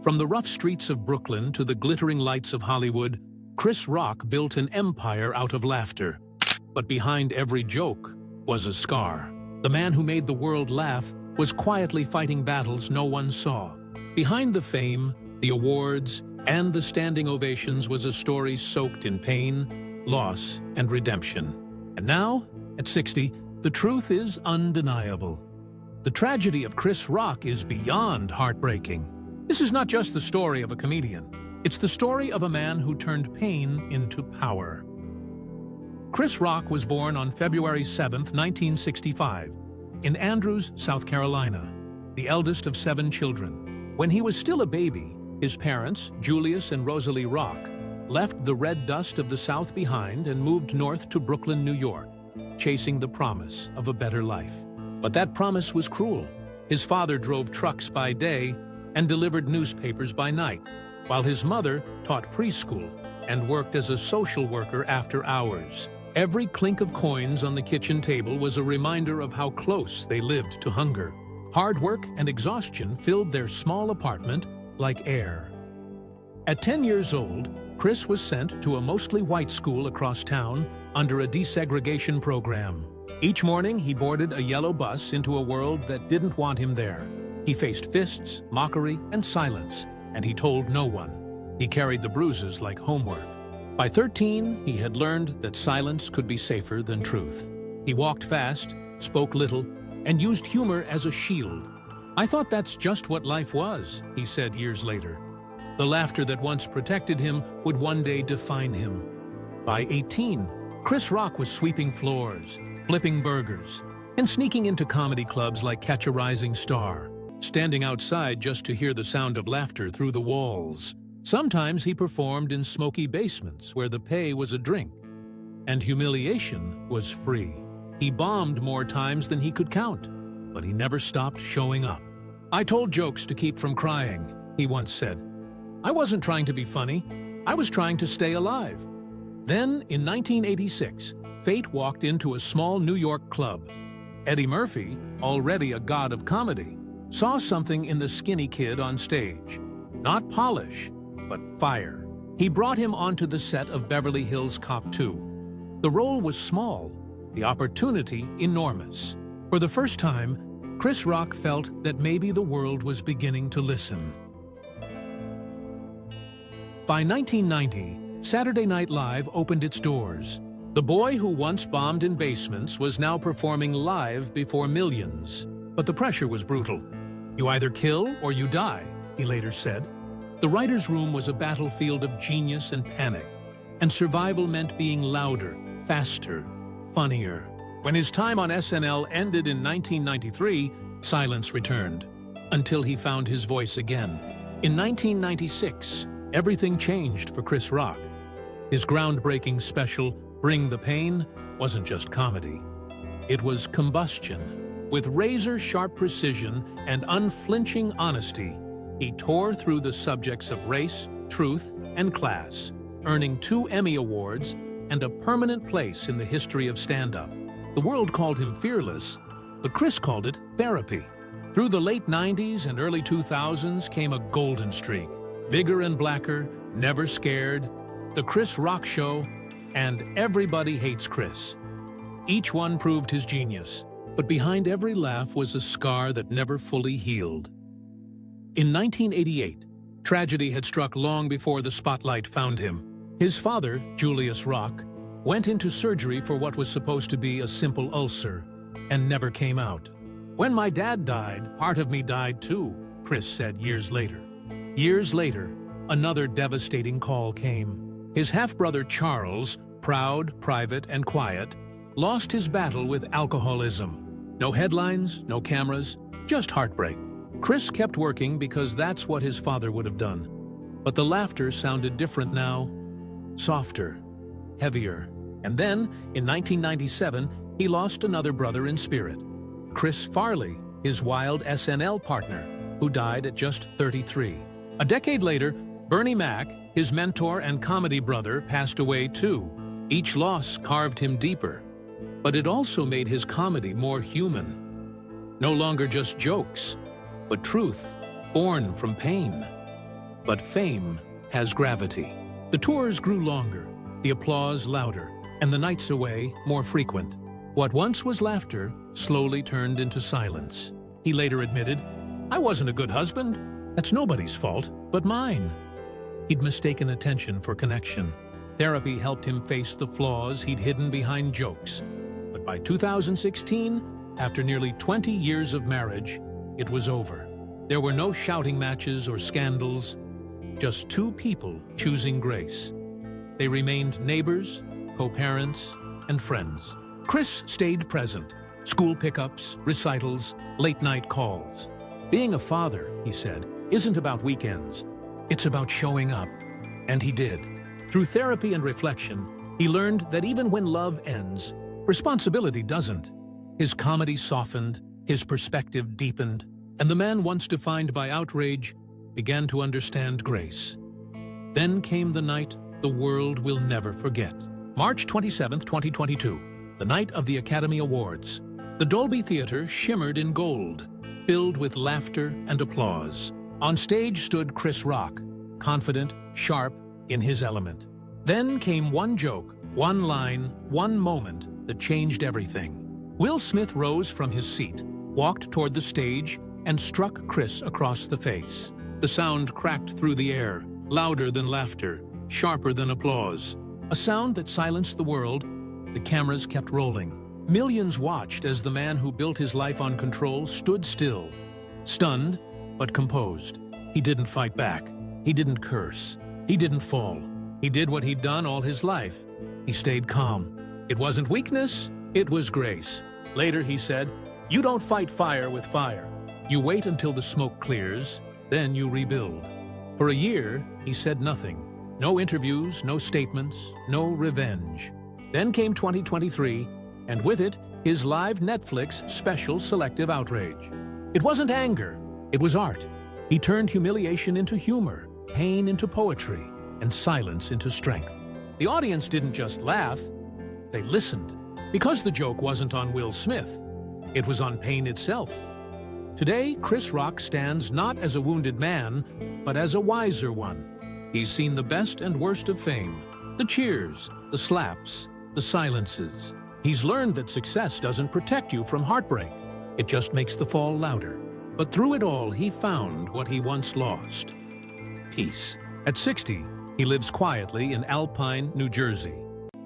From the rough streets of Brooklyn to the glittering lights of Hollywood, Chris Rock built an empire out of laughter. But behind every joke was a scar. The man who made the world laugh was quietly fighting battles no one saw. Behind the fame, the awards, and the standing ovations was a story soaked in pain, loss, and redemption. And now, at 60, the truth is undeniable. The tragedy of Chris Rock is beyond heartbreaking. This is not just the story of a comedian. It's the story of a man who turned pain into power. Chris Rock was born on February 7, 1965, in Andrews, South Carolina, the eldest of 7 children. When he was still a baby, his parents, Julius and Rosalie Rock, left the red dust of the South behind and moved north to Brooklyn, New York, chasing the promise of a better life. But that promise was cruel. His father drove trucks by day and delivered newspapers by night, while his mother taught preschool and worked as a social worker after hours. Every clink of coins on the kitchen table was a reminder of how close they lived to hunger. Hard work and exhaustion filled their small apartment like air. At 10 years old, Chris was sent to a mostly white school across town under a desegregation program. Each morning, he boarded a yellow bus into a world that didn't want him there. He faced fists, mockery, and silence, and he told no one. He carried the bruises like homework. By 13, he had learned that silence could be safer than truth. He walked fast, spoke little, and used humor as a shield. "I thought that's just what life was," he said years later. The laughter that once protected him would one day define him. By 18, Chris Rock was sweeping floors, flipping burgers, and sneaking into comedy clubs like Catch a Rising Star, standing outside just to hear the sound of laughter through the walls. Sometimes he performed in smoky basements where the pay was a drink, and humiliation was free. He bombed more times than he could count, but he never stopped showing up. "I told jokes to keep from crying," he once said. "I wasn't trying to be funny, I was trying to stay alive." Then, in 1986, fate walked into a small New York club. Eddie Murphy, already a god of comedy, saw something in the skinny kid on stage. Not polish, but fire. He brought him onto the set of Beverly Hills Cop 2. The role was small, the opportunity enormous. For the first time, Chris Rock felt that maybe the world was beginning to listen. By 1990, Saturday Night Live opened its doors. The boy who once bombed in basements was now performing live before millions. But the pressure was brutal. "You either kill or you die," he later said. The writer's room was a battlefield of genius and panic, and survival meant being louder, faster, funnier. When his time on SNL ended in 1993, silence returned, until he found his voice again. In 1996, everything changed for Chris Rock. His groundbreaking special, Bring the Pain, wasn't just comedy. It was combustion. With razor-sharp precision and unflinching honesty, he tore through the subjects of race, truth, and class, earning 2 Emmy Awards and a permanent place in the history of stand-up. The world called him fearless, but Chris called it therapy. Through the late 90s and early 2000s came a golden streak. Bigger and Blacker, Never Scared, The Chris Rock Show, and Everybody Hates Chris. Each one proved his genius, but behind every laugh was a scar that never fully healed. In 1988, tragedy had struck long before the spotlight found him. His father, Julius Rock, went into surgery for what was supposed to be a simple ulcer, and never came out. "When my dad died, part of me died too," Chris said years later. Years later, another devastating call came. His half-brother Charles, proud, private, and quiet, lost his battle with alcoholism. No headlines, no cameras, just heartbreak. Chris kept working because that's what his father would have done. But the laughter sounded different now. Softer, heavier. And then, in 1997, he lost another brother in spirit. Chris Farley, his wild SNL partner, who died at just 33. A decade later, Bernie Mac, his mentor and comedy brother, passed away too. Each loss carved him deeper, but it also made his comedy more human. No longer just jokes, but truth, born from pain. But fame has gravity. The tours grew longer, the applause louder, and the nights away more frequent. What once was laughter slowly turned into silence. He later admitted, "I wasn't a good husband. That's nobody's fault but mine." He'd mistaken attention for connection. Therapy helped him face the flaws he'd hidden behind jokes. But by 2016, after nearly 20 years of marriage, it was over. There were no shouting matches or scandals, just two people choosing grace. They remained neighbors, co-parents, and friends. Chris stayed present. School pickups, recitals, late-night calls. Being a father, he said, isn't about weekends. It's about showing up. And he did. Through therapy and reflection, he learned that even when love ends, responsibility doesn't. His comedy softened, his perspective deepened, and the man once defined by outrage began to understand grace. Then came the night the world will never forget. March 27, 2022, the night of the Academy Awards. The Dolby Theater shimmered in gold, filled with laughter and applause. On stage stood Chris Rock, confident, sharp, in his element. Then came one joke, one line, one moment that changed everything. Will Smith rose from his seat, walked toward the stage, and struck Chris across the face. The sound cracked through the air, louder than laughter, sharper than applause. A sound that silenced the world. The cameras kept rolling. Millions watched as the man who built his life on control stood still, stunned but composed. He didn't fight back. He didn't curse. He didn't fall. He did what he'd done all his life. He stayed calm. It wasn't weakness, it was grace. Later he said, "You don't fight fire with fire. You wait until the smoke clears, then you rebuild." For a year, he said nothing. No interviews, no statements, no revenge. Then came 2023, and with it, his live Netflix special Selective Outrage. It wasn't anger, it was art. He turned humiliation into humor, pain into poetry, and silence into strength. The audience didn't just laugh, they listened. Because the joke wasn't on Will Smith, it was on pain itself. Today, Chris Rock stands not as a wounded man, but as a wiser one. He's seen the best and worst of fame, the cheers, the slaps, the silences. He's learned that success doesn't protect you from heartbreak. It just makes the fall louder. But through it all, he found what he once lost: peace. At 60, he lives quietly in Alpine, New Jersey,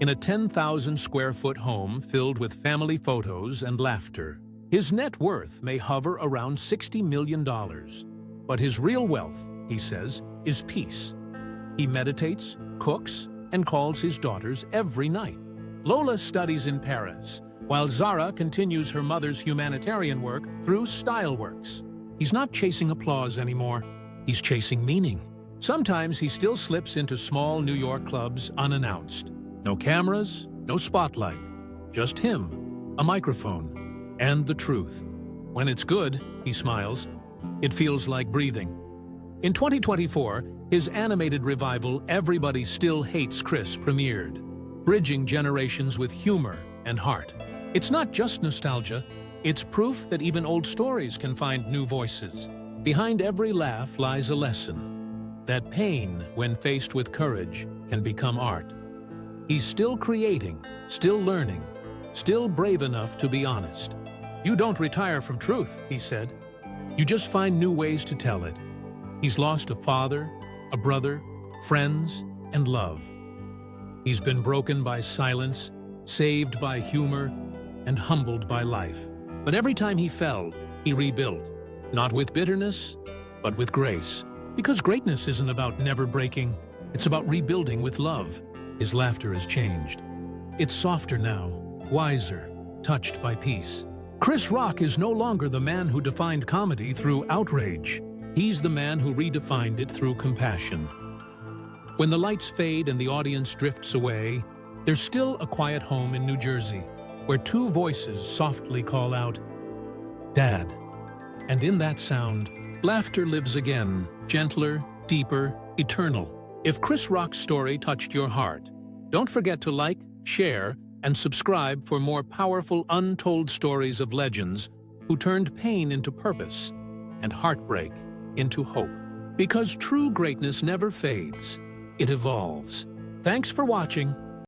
in a 10,000-square-foot home filled with family photos and laughter. His net worth may hover around $60 million, but his real wealth, he says, is peace. He meditates, cooks, and calls his daughters every night. Lola studies in Paris, while Zara continues her mother's humanitarian work through Styleworks. He's not chasing applause anymore. He's chasing meaning. Sometimes he still slips into small New York clubs unannounced. No cameras, no spotlight. Just him, a microphone, and the truth. When it's good, he smiles. It feels like breathing. In 2024, his animated revival Everybody Still Hates Chris premiered, bridging generations with humor and heart. It's not just nostalgia, it's proof that even old stories can find new voices. Behind every laugh lies a lesson. That pain, when faced with courage, can become art. He's still creating, still learning, still brave enough to be honest. You don't retire from truth, he said. You just find new ways to tell it. He's lost a father, a brother, friends, and love. He's been broken by silence, saved by humor, and humbled by life. But every time he fell, he rebuilt, not with bitterness, but with grace. Because greatness isn't about never breaking, it's about rebuilding with love. His laughter has changed. It's softer now, wiser, touched by peace. Chris Rock is no longer the man who defined comedy through outrage. He's the man who redefined it through compassion. When the lights fade and the audience drifts away, there's still a quiet home in New Jersey, where two voices softly call out, "Dad." And in that sound, laughter lives again, gentler, deeper, eternal. If Chris Rock's story touched your heart, don't forget to like, share, and subscribe for more powerful untold stories of legends who turned pain into purpose and heartbreak into hope. Because true greatness never fades. It evolves. Thanks for watching.